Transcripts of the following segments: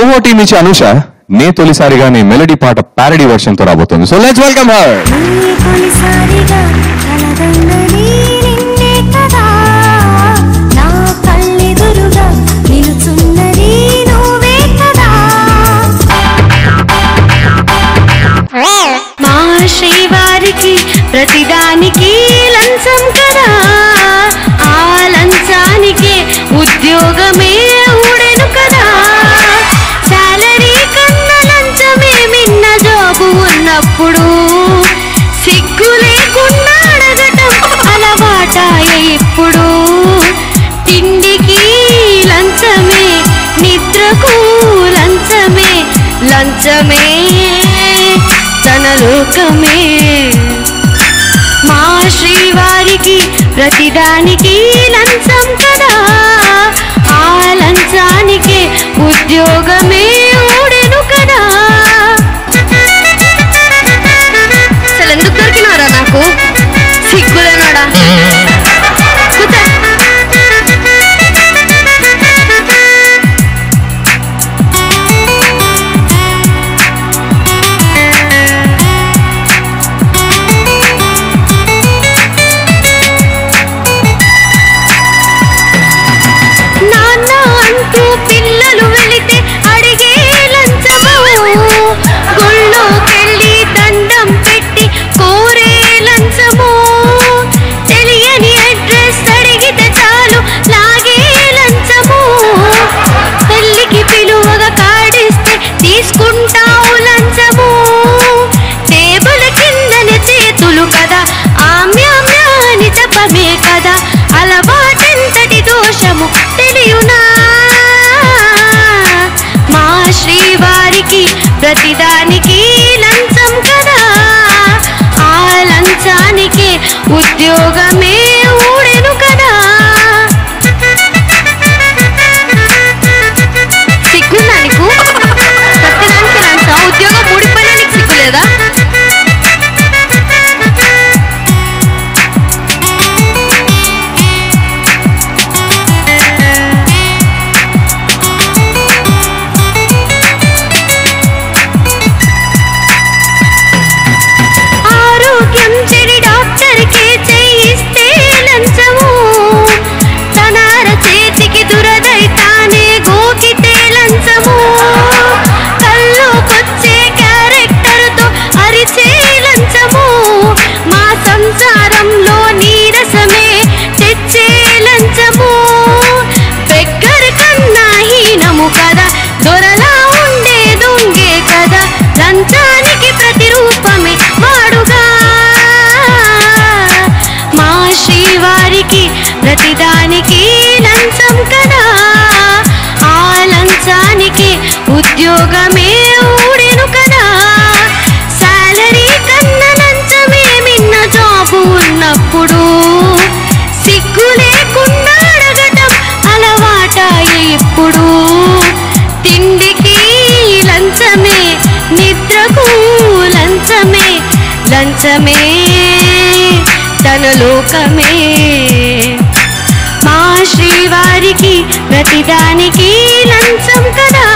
ఓహో టీం నుంచి అనుష నే తొలిసారిగా నీ మెలడీ పాట ప్యారడీ వర్షన్ తో రాబోతుంది. So let's welcome her. మా శ్రీవారికి ప్రతిదానికి లంచం కదా, ఆ లంచానికి ఉద్యోగమే ఊడెను కదా. సాలరీ కన్నా లంచమే మిన్న జాబు ఉన్నప్పుడు సిగ్గు లేకుండా అడగటం అలవాటాయే ఇప్పుడు. తిండికి లంచమే, నిద్రకు లంచమే, లంచమే తన లోకమే. మా శ్రీవారికి ప్రతిదానికి లంచం కదా, ఆ లంచానికి ఉద్యోగమే ఊడెను కదా. అసలు ఎందుకు దొరికినారా నాకు? సిగ్గులేనాడా? పిల్లలు వెళితే అడిగే లంచము, గుళ్ళోకెళ్ళి దండం పెట్టి కోరే లంచము, తెలియని అడ్రస్ అడిగితే చాలు లాగే లంచము, పెళ్ళికి పిలువగా కాడిస్తే తీసుకుంటావు లంచము, టేబుల్ కిందనే చేతులు కదా, ఆమ్యామ్యా అని చెప్పమే కదా, అలవాటెంతటి దోషము తెలియునా. మా శ్రీవారికి ప్రతిదానికి లంచం కదా, ఆ లంచానికి ఉద్యోగమే ఊడెను కదా. సిగ్గుందా నీకు? ప్రతిదానికి లంచం, ఉద్యోగం ఊడిపోయినా నీకు సిగ్గులేదా? సంసారంలో నీరసమే తెచ్చే లంచము, బెగ్గర కన్నా హీనము కదా, దొరలా ఉండే దొంగే కదా, లంచానికి ప్రతిరూపమే వాడుగా. మా శ్రీవారికి ప్రతిదానికి లంచం కదా, ఆ లంచానికి ఉద్యోగమే ఊడెను కదా. సాలరీ కన్నా లంచమే మిన్న జాబు ఉన్నప్పుడు సిగ్గు లేకుండా అడగటం అలవాటాయే ఇప్పుడు. తిండికి లంచమే, నిద్రకు లంచమే, లంచమే తన లోకమే. మా శ్రీవారికి ప్రతిదానికి లంచం కదా,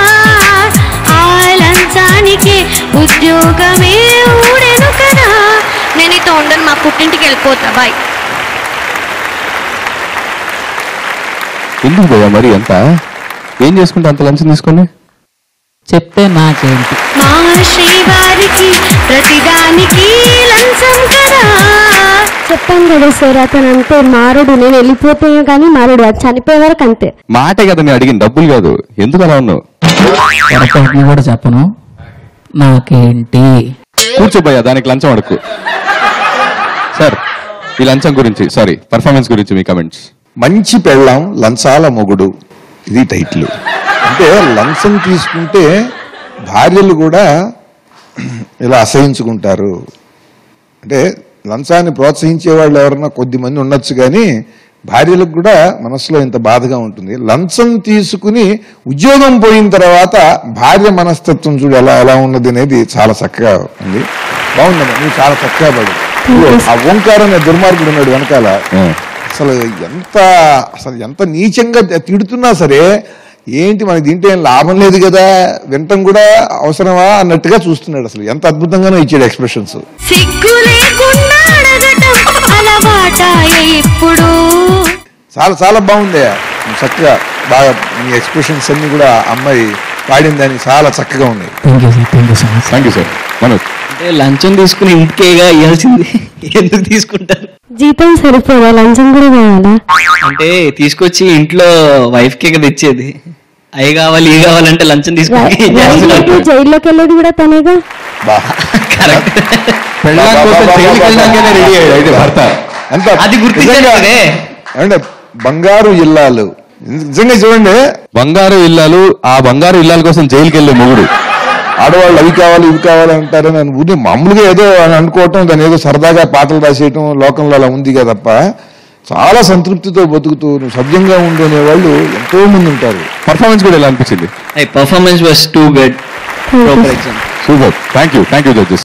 ఆ లంచానికి ఉద్యోగమే ఊడెను కదా. నేను ఇతో ఉండను, మా పుట్టింటికి వెళ్ళిపోతా. బాయ్. ఎందుకు పోయా మరి అంత ఏం చేసుకుంటే అంత లంచం తీసుకొని చెప్తే నాకేంటి? మా శ్రీవారికి ప్రతిదానికి లంచం కదా. చెప్పాను కదా సార్, అతను అంతే మారుడు. నేను వెళ్ళిపోతే కానీ మారుడు, అది చనిపోయే వరకు అంతే. మాటే కదా నేను అడిగిన, డబ్బులు కాదు. ఎందుకు అలా ఉన్నావు? పొరపాటుని కూడా చెప్పను. నాకేంటి? కూర్చోబోయా, దానికి లంచం అడుగు. సార్ ఈ లంచం గురించి, సారీ పర్ఫార్మెన్స్ గురించి మీ కమెంట్స్. మంచి పెళ్ళాం లంచాల మొగుడు, ఇది టైటిల్. అంటే లంచం తీసుకుంటే భార్యలు కూడా ఇలా అసహించుకుంటారు. అంటే లంచాన్ని ప్రోత్సహించే వాళ్ళు ఎవరన్నా కొద్ది మంది ఉండొచ్చు, కానీ భార్యలకు కూడా మనసులో ఇంత బాధగా ఉంటుంది. లంచం తీసుకుని ఉద్యోగం పోయిన తర్వాత భార్య మనస్తత్వం చూడు ఎలా ఎలా ఉన్నది అనేది చాలా చక్కగా ఉంది. బాగుందమ్మా, నువ్వు చాలా చక్కగా పడు. ఆ ఓంకారం దుర్మార్గుడు ఉన్నాడు వెనకాల, అసలు ఎంత నీచంగా తిడుతున్నా సరే ఏంటి మనకి దీంట్లో ఏం లాభం లేదు కదా, వినటం కూడా అవసరమా అన్నట్టుగా చూస్తున్నాడు. అసలు ఎంత అద్భుతంగానో ఇచ్చాడు ఎక్స్ప్రెషన్స్. సిగ్గు లేకుండా అడగటం అలవాటాయే ఇప్పుడు. చాలా చాలా బాగుంది. చక్కగా బాగా మీ ఎక్స్ప్రెషన్స్ అన్ని కూడా అమ్మాయి పాడిన దానికి చాలా చక్కగా ఉన్నాయి. Thank you sir, thank you so much. Thank you sir. Manoj, అంటే లంచం తీసుకుని ఇంటికేగా ఇవ్వాల్సింది ఎందుకు తీసుకుంటారు? జీతం సరిపోదా, లంచం కూడా కావాలా? అంటే తీసుకొచ్చి ఇంట్లో వైఫ్ కే కదా ఇచ్చేది. అవి కావాలి ఇవి కావాలంటే లంచం తీసుకుని జైల్లోకి వెళ్ళేది కూడా తనేగా. బా కరెక్ట్. పెళ్ళాం కోసం జైలుకి వెళ్ళడానికైనా రెడీ అయ్యాడు అయితే భర్త. ఎంత అది గుర్తించారు కదే. అంటే బంగారు ఇల్లాలు నిజంగా చూడండి. బంగారు ఇల్లాలు, ఆ బంగారు ఇల్లాల కోసం జైలుకి వెళ్ళే మొగుడు. ఆడవాళ్ళు అవి కావాలి ఇవి కావాలి అంటారని అని ఊరిని మామూలుగా ఏదో అని అనుకోవటం, దాని ఏదో సరదాగా పాటలు రాసేయటం లోకంలో అలా ఉంది కదా తప్ప చాలా సంతృప్తితో బతుకుతూ నువ్వు సవ్యంగా ఉండే వాళ్ళు ఎంతో మంది ఉంటారు. పర్ఫార్మెన్స్ కూడా ఎలా అనిపించింది? Performance was too good. Thank you. For example super. Thank you judges.